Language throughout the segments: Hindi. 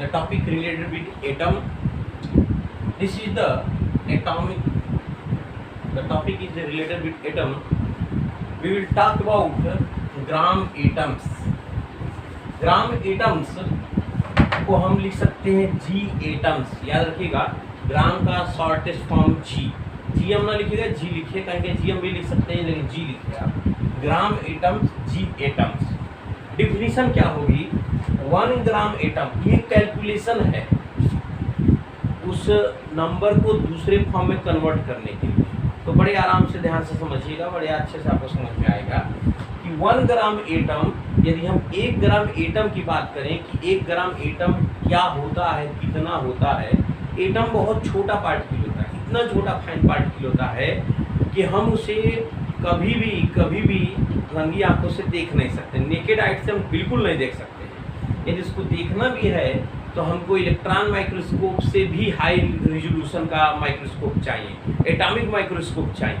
the topic related with atom. This is the atomic. The topic is related with atom. We will talk about gram atoms. Gram atoms को हम लिख सकते हैं जी एटम्स. याद रखिएगा, ग्राम का शॉर्टेस्ट फॉर्म जी. जी एम ना लिखिएगा, जी लिखिए, कहेंगे जी एम भी लिख सकते हैं लेकिन जी लिखिएगा. ग्राम एटम्स, जी एटम्स. डिफिनीशन क्या होगी? 1 ग्राम एटम, ये कैलकुलेशन है उस नंबर को दूसरे फॉर्म में कन्वर्ट करने के लिए. तो बड़े आराम से ध्यान से समझिएगा, बड़े अच्छे से आपको समझ में आएगा कि 1 ग्राम एटम, यदि हम 1 ग्राम एटम की बात करें कि 1 ग्राम एटम क्या होता है, कितना होता है. एटम बहुत छोटा पार्टिकल होता है, इतना छोटा फाइन पार्टिकल होता है कि हम उसे कभी भी रंगी आंखों से देख नहीं सकते. नेकेड आइट से हम बिल्कुल नहीं देख सकते हैं. यदि इसको देखना भी है तो हमको इलेक्ट्रॉन माइक्रोस्कोप से भी हाई रिजोल्यूशन का माइक्रोस्कोप चाहिए, एटॉमिक माइक्रोस्कोप चाहिए.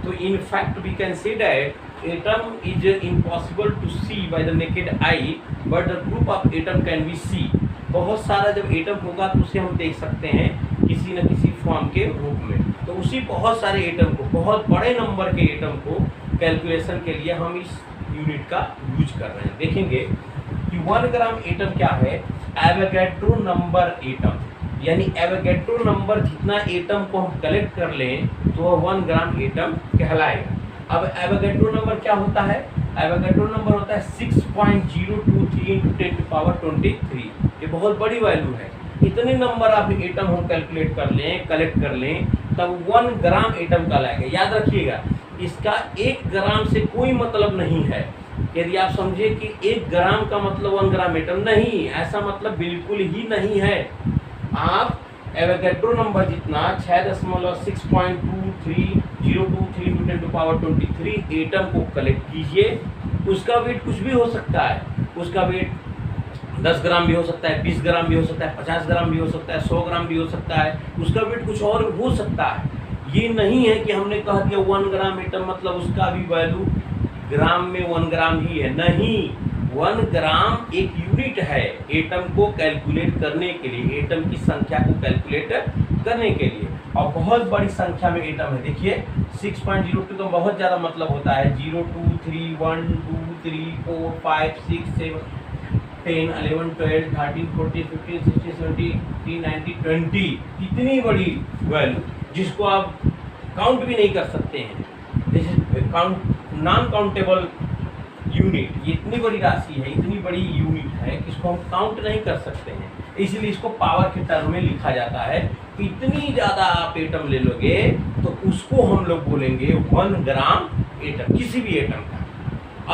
तो in fact we can say that atom is impossible to see by the naked eye, but the group of atom can be see. बहुत सारा जब एटम होगा तो उसे हम देख सकते हैं किसी न किसी फॉर्म के रूप में. तो उसी बहुत सारे एटम को, बहुत बड़े नंबर के एटम को कैलकुलेशन के लिए हम इस यूनिट का यूज कर रहे हैं. देखेंगे कि 1 ग्राम एटम क्या है? Avogadro number atom. यानी एवोगैड्रो नंबर जितना एटम को हम कलेक्ट कर लें तो वह 1 ग्राम एटम कहलाएगा. अब एवोगैड्रो नंबर क्या होता है? एवोगैड्रो नंबर होता है 6.023 × 10⁻23. ये बहुत बड़ी वैल्यू है. इतने नंबर आप एटम हम कैलकुलेट कर लें, कलेक्ट कर लें, तब 1 ग्राम एटम कहलाएगा. याद रखिएगा, इसका 1 ग्राम से कोई मतलब नहीं है. यदि आप समझे कि 1 ग्राम का मतलब 1 ग्राम एटम, नहीं, ऐसा मतलब बिल्कुल ही नहीं है. आप एवोगैड्रो नंबर जितना 6.623 × 10⁻23 एटम को कलेक्ट कीजिए. उसका वेट कुछ भी हो सकता है. उसका वेट 10 ग्राम भी हो सकता है, 20 ग्राम भी हो सकता है, 50 ग्राम भी हो सकता है, 100 ग्राम भी हो सकता है. उसका वेट कुछ और हो सकता है. ये नहीं है कि हमने कह दिया 1 ग्राम एटम मतलब उसका भी वैल्यू ग्राम में 1 ग्राम ही है. नहीं, 1 ग्राम एक यूनिट है एटम को कैलकुलेट करने के लिए, एटम की संख्या को कैलकुलेट करने के लिए. और बहुत बड़ी संख्या में एटम है. देखिए 6.02 का बहुत ज़्यादा मतलब होता है 0 2 3 1 2 3 4 5 6 7 10 11 12 13 14 15 16 17 18 19 20. इतनी बड़ी वैल्यू जिसको आप काउंट भी नहीं कर सकते हैं. This is count non countable unit. ये इतनी बड़ी राशि है, इतनी बड़ी यूनिट है कि इसको हम काउंट नहीं कर सकते हैं. इसलिए इसको पावर के टर्म में लिखा जाता है. इतनी ज़्यादा आप एटम ले लोगे तो उसको हम लोग बोलेंगे 1 ग्राम एटम, किसी भी एटम का.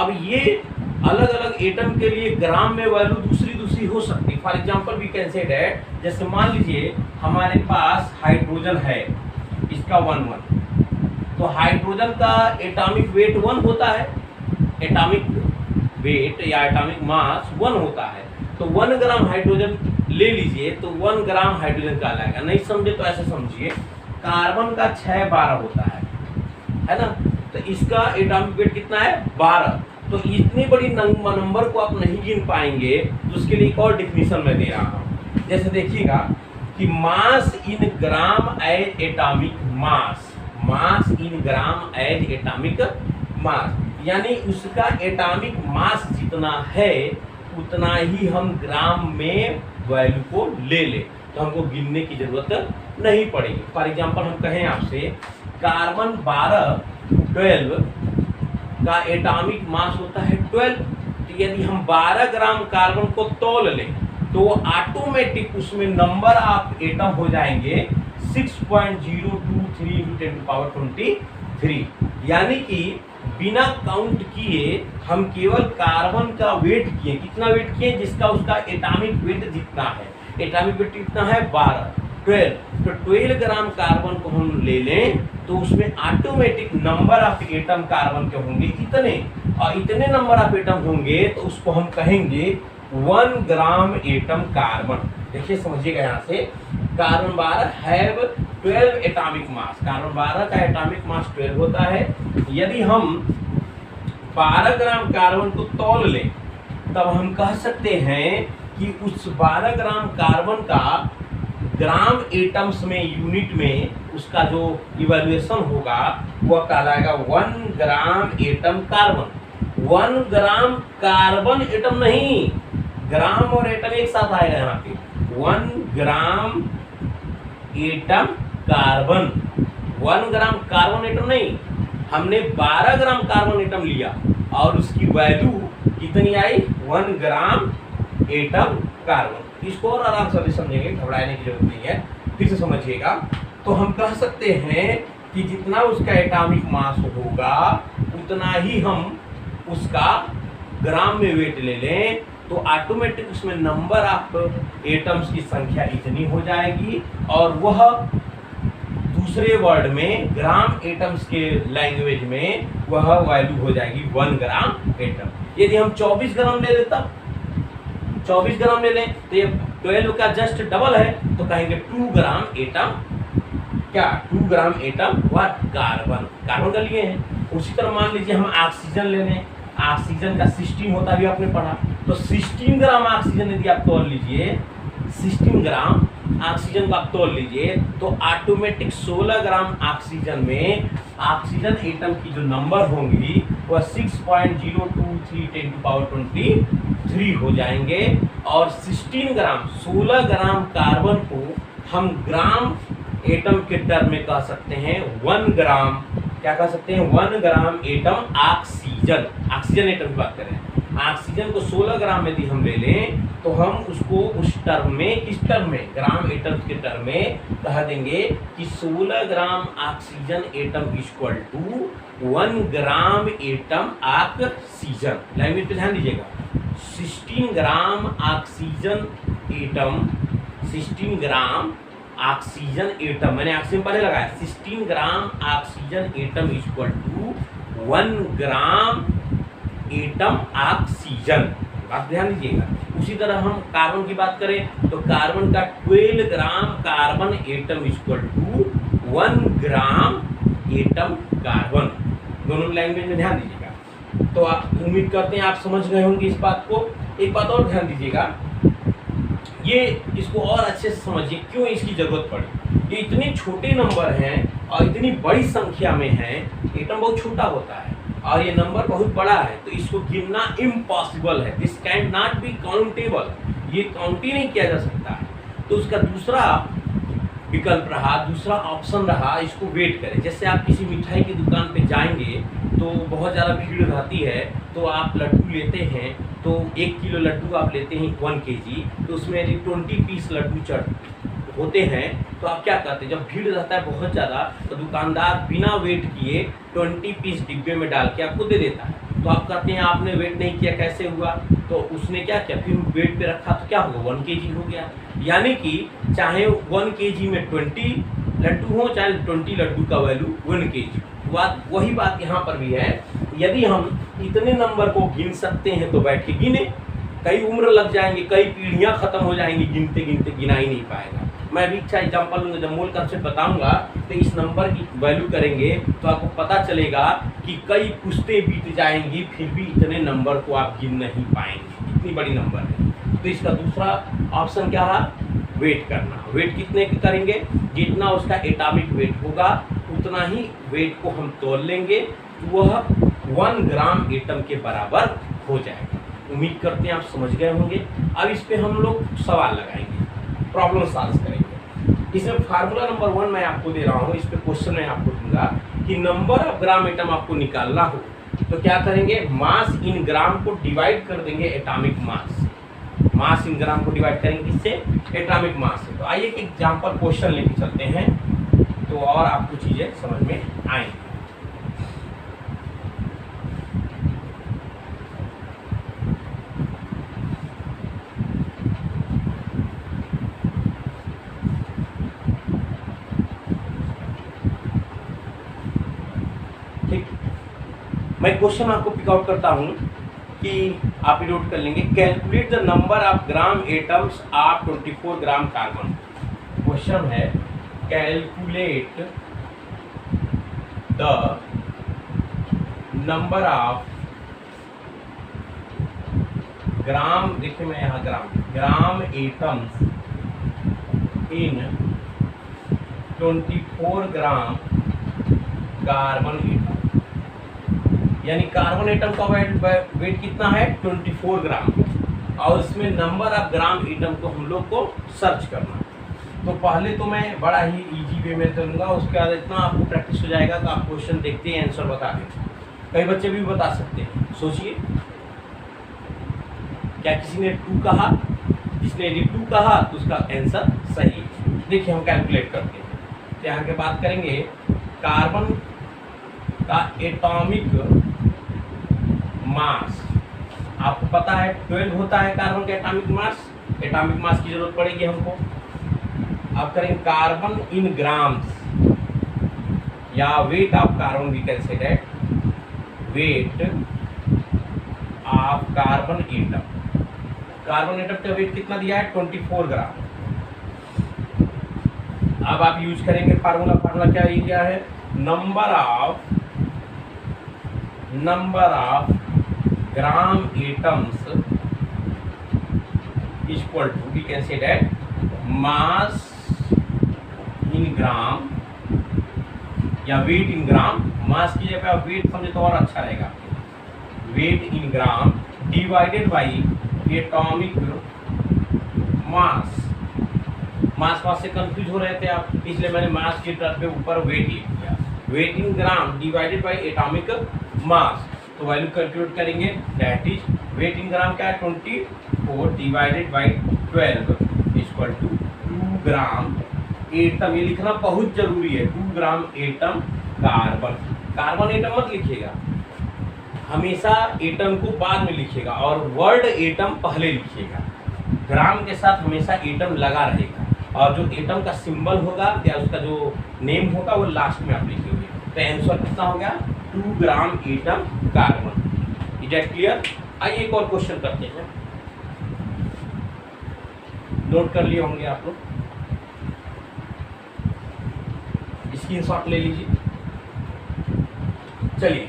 अब ये अलग अलग एटम के लिए ग्राम में वैल्यू दूसरी हो सकती है. For example we can say that, जैसे मान लीजिए हमारे पास हाइड्रोजन है, इसका 1 तो हाइड्रोजन का एटॉमिक वेट 1 होता है. एटॉमिक वेट या एटॉमिक मास 1 होता है. तो 1 ग्राम हाइड्रोजन ले लीजिए तो 1 ग्राम हाइड्रोजन कहलाएगा. नहीं समझे तो ऐसे समझिए, कार्बन का 612 होता है ना. तो इसका एटॉमिक वेट कितना है? 12. तो इतनी बड़ी नंबर को आप नहीं गिन पाएंगे. तो उसके लिए एक और डिफिनीशन मैं दे रहा हूँ. जैसे देखिएगा कि मास in gram as atomic mass, mass in gram as atomic mass, यानी उसका एटॉमिक मास जितना है उतना ही हम ग्राम में वैल्यू को ले ले, तो हमको गिनने की जरूरत नहीं पड़ेगी. फॉर एग्जांपल हम कहें आपसे कार्बन 12 का एटॉमिक मास होता है 12. तो यदि हम 12 ग्राम कार्बन को तौल लें तो ऑटोमेटिक उसमें नंबर ऑफ एटम हो जाएंगे 6.023 × 10⁻23. यानी कि बिना काउंट किए हम केवल कार्बन का वेट किए. कितना वेट किए? जिसका उसका एटॉमिक वेट जितना है. एटॉमिक वेट कितना है? 12. तो 12 ग्राम कार्बन को हम ले लें तो उसमें automatic number of atom carbon के होंगे इतने, और इतने नंबर ऑफ एटम होंगे तो उसको हम कहेंगे 1 ग्राम एटम कार्बन. देखिए समझिएगा, यहाँ से carbon 12 have 12 atomic mass. Carbon 12 का एटॉमिक मास 12 होता है. यदि हम 12 ग्राम कार्बन को तौल लें तब हम कह सकते हैं कि उस 12 ग्राम कार्बन का ग्राम एटम्स में, यूनिट में उसका जो इवैल्यूएशन होगा वह कहलाएगा 1 ग्राम एटम कार्बन। 1 ग्राम कार्बन एटम नहीं, ग्राम और एटम एक साथ आएगा यहाँ पे। 1 ग्राम एटम कार्बन, 1 ग्राम कार्बन एटम नहीं, हमने 12 ग्राम कार्बन एटम लिया और उसकी वैल्यू कितनी आई, 1 ग्राम एटम कार्बन। इसको और आराम से समझेंगे, घबराने की जरूरत नहीं है, फिर से समझिएगा। तो हम कह सकते हैं कि जितना उसका एटॉमिक मास होगा उतना ही हम उसका ग्राम में वेट ले लें, तो ऑटोमेटिक उसमें नंबर ऑफ एटम्स की संख्या इतनी हो जाएगी और वह दूसरे वर्ड में ग्राम एटम्स के लैंग्वेज में वह वैल्यू हो जाएगी 1 ग्राम एटम। यदि हम 24 ग्राम ले लेता, 24 ग्राम ले लें तो ये 12 का जस्ट डबल है, तो कहेंगे 2 ग्राम एटम, क्या 2 gram atom what, carbon, carbon का लिए हैं। उसी तरह मान लीजिए हम ऑक्सीजन ले लें, ऑक्सीजन का 16 होता भी आपने पढ़ा, तो 16 ग्राम ऑक्सीजन यदि आप तोल लीजिए, 16 ग्राम ऑक्सीजन को आप तोल लीजिए, तो ऑटोमेटिक 16 ग्राम ऑक्सीजन में ऑक्सीजन एटम की जो नंबर होंगी वह 6.023 × 10⁻23 हो जाएंगे। और 16 ग्राम कार्बन को हम ग्राम एटम के टर्म में कह सकते हैं 1 ग्राम, क्या कह सकते हैं, 1 gram atom oxygen, oxygen atom की बात करें। ऑक्सीजन को 16 ग्राम यदि हम ले लें तो हम उसको उस टर्म में, किस टर्म में, ग्राम एटम के टर्म में कह देंगे कि 16 gram oxygen atom equal to 1 gram atom oxygen. Language पे ध्यान दीजिएगा, 16 gram oxygen atom, 16 gram oxygen atom, मैंने ऑक्सीजन पहले लगाया, 16 gram oxygen atom equal to 1 gram atom oxygen. बात ध्यान दीजिएगा। उसी तरह हम कार्बन की बात करें तो कार्बन का 12 gram carbon atom equal to 1 gram atom carbon. दोनों लैंग्वेज में ध्यान दीजिएगा। तो आप उम्मीद करते हैं आप समझ गए होंगे इस बात को। एक बात और ध्यान दीजिएगा, ये इसको और अच्छे से समझिए क्यों इसकी जरूरत पड़ी। ये इतने छोटे नंबर हैं और इतनी बड़ी संख्या में हैं, एटम बहुत छोटा होता है और ये नंबर बहुत बड़ा है, तो इसको गिनना इम्पॉसिबल है। This can not be countable, ये काउंट ही नहीं किया जा सकता है। तो उसका दूसरा विकल्प रहा, दूसरा ऑप्शन रहा, इसको वेट करें। जैसे आप किसी मिठाई की दुकान पे जाएंगे तो बहुत ज़्यादा भीड़ रहती है, तो आप लड्डू लेते हैं, तो 1 किलो लड्डू आप लेते हैं 1 kg, तो उसमें यदि 20 पीस लड्डू होते हैं तो आप क्या करते हैं, जब भीड़ रहता है बहुत ज़्यादा तो दुकानदार बिना वेट किए 20 पीस डिब्बे में डाल के आपको दे देता है। तो आप कहते हैं आपने वेट नहीं किया, कैसे हुआ? तो उसने क्या किया, फिर वेट पे रखा तो क्या होगा, 1 kg हो गया। यानी कि चाहे 1 kg में 20 लड्डू हो, चाहे 20 लड्डू का वैल्यू 1 kg। वही बात यहाँ पर भी है। यदि हम इतने नंबर को गिन सकते हैं तो बैठ के गिने, कई उम्र लग जाएंगे, कई पीढ़ियाँ खत्म हो जाएंगी, गिनते गिनते गिना ही नहीं पाएगा। मैं भी अच्छा एग्जाम्पल लूँगा, जब मूल कंसेप्ट बताऊंगा तो इस नंबर की वैल्यू करेंगे तो आपको पता चलेगा कि कई पुश्तें बीत जाएंगी फिर भी इतने नंबर को आप गिन नहीं पाएंगे, इतनी बड़ी नंबर है। तो इसका दूसरा ऑप्शन क्या रहा, वेट करना। वेट कितने करेंगे, जितना उसका एटॉमिक वेट होगा उतना ही वेट को हम तोल लेंगे, तो वह 1 ग्राम एटम के बराबर हो जाएगा। उम्मीद करते हैं आप समझ गए होंगे। अब इस पे हम लोग सवाल लगाएंगे, प्रॉब्लम सॉल्व करेंगे। इसमें फार्मूला नंबर 1 मैं आपको दे रहा हूँ, इस पे क्वेश्चन मैं आपको दूंगा कि नंबर ऑफ ग्राम एटम आपको निकालना हो तो क्या करेंगे, मास इन ग्राम को डिवाइड कर देंगे एटॉमिक मास से। मास इन ग्राम को डिवाइड करेंगे किससे, एटॉमिक मास से। तो आइए एक एग्जाम्पल क्वेश्चन लेके चलते हैं तो और आपको चीज़ें समझ में आएंगी। मैं क्वेश्चन आपको पिक आउट करता हूं कि आप नोट कर लेंगे। Calculate the number of gram atoms of 24 gram carbon. Question है calculate the number of gram, देखिए मैं यहाँ gram atoms in 24 gram carbon atom, यानी कार्बन एटम का वेट कितना है 24 ग्राम, और इसमें नंबर ऑफ ग्राम एटम को हम लोग को सर्च करना है। तो पहले तो मैं बड़ा ही इजी वे में दूंगा, उसके बाद इतना आपको प्रैक्टिस हो जाएगा तो आप क्वेश्चन देखते हैं आंसर बता दें। कई बच्चे भी बता सकते हैं। सोचिए, क्या किसी ने 2 कहा? जिसने यदि 2 कहा तो उसका आंसर सही है। देखिए हम कैलकुलेट करते हैं। तो यहाँ के बात करेंगे कार्बन का एटॉमिक मास, आपको पता है 12 होता है कार्बन का एटॉमिक मास। एटॉमिक मास की जरूरत पड़ेगी हमको। अब करेंगे कार्बन इन ग्राम्स, या weight of carbon, we can say that weight of carbon atom. Carbon atom का वेट कितना दिया है 24 ग्राम। अब आप यूज करेंगे फार्मूला क्या दिया है, number of gram atoms equal to, we can say that mass in gram या वेट इन ग्राम। मास की जगह आप वेट समझे तो और अच्छा रहेगा। Weight in gram divided by atomic mass. Mass से कंफ्यूज हो रहे थे आप, इसलिए मैंने मास के टर्म पे ऊपर वेट लिख दिया। Weight in gram divided by atomic mass, तो वैल्यू कैलकुलेट करेंगे, that is weight in gram क्या है 24 divided by 12 equal to 2 gram atom. ये लिखना बहुत जरूरी है, 2 gram atom carbon. Carbon atom मत लिखिएगा, हमेशा एटम को बाद में लिखिएगा और वर्ड एटम पहले लिखिएगा। ग्राम के साथ हमेशा एटम लगा रहेगा, और जो एटम का सिंबल होगा या उसका जो नेम होगा वो लास्ट में आप लिखोगे। तो आंसर कितना हो गया 2 gram atom carbon. Is that clear? आइए एक और क्वेश्चन करते हैं। नोट कर लिए होंगे आप लोग, स्क्रीनशॉट ले लीजिए। चलिए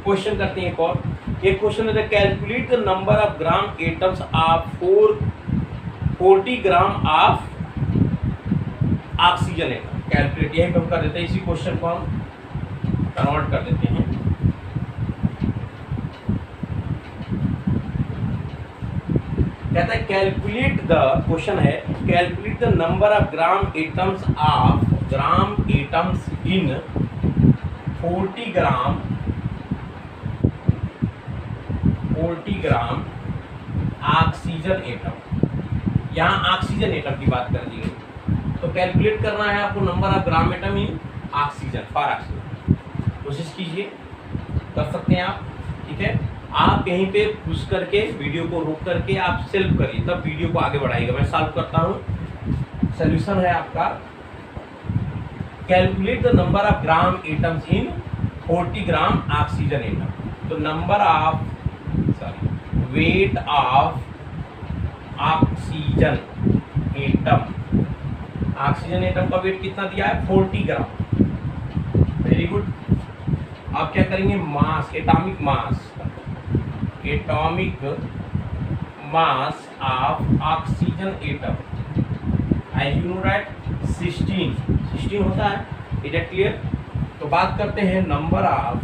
क्वेश्चन करते हैं एक और। एक क्वेश्चन है, calculate the number of gram atoms of 40 gram of oxygen atom. Calculate यहीं पे हम कर देते हैं, इसी क्वेश्चन को हम कन्वर्ट कर देते हैं। कहता है कैलकुलेट द, क्वेश्चन है calculate the number of gram atoms in 40 gram oxygen atom. यहाँ ऑक्सीजन एटम की बात कर दी गई, तो कैलकुलेट करना है आपको number of gram atom in oxygen for oxygen. कोशिश कीजिए, कर सकते हैं आप, ठीक है। आप यहीं पे पुश करके वीडियो को रोक करके आप सेल्फ करिए, तब वीडियो को आगे बढ़ाइएगा। मैं सॉल्व करता हूँ। सोल्यूशन है आपका, calculate the number of gram atoms in 40 gram oxygen atom. तो number of weight of oxygen atom, oxygen atom का वेट कितना दिया है 40 ग्राम। Very good. अब क्या करेंगे, mass, atomic mass of oxygen atom, as you know right 16 होता है। Is it clear? तो बात करते हैं number of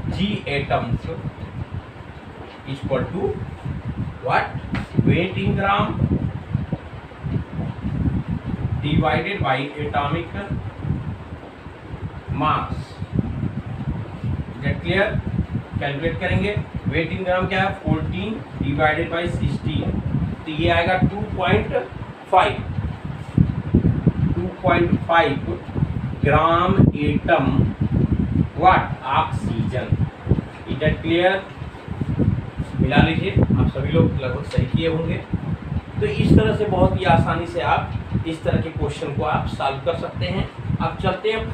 G atoms equal to what, weight in gram divided by atomic mass. Get clear? Calculate करेंगे, वेट इन ग्राम क्या है 14 डिवाइडेड बाई 16, तो ये आएगा 2.5 gram atom what oxygen. Is that clear? मिला लीजिए, आप सभी लोग लगभग सही किए होंगे। तो इस तरह से बहुत ही आसानी से आप इस तरह के क्वेश्चन को आप सॉल्व कर सकते हैं। अब चलते हैं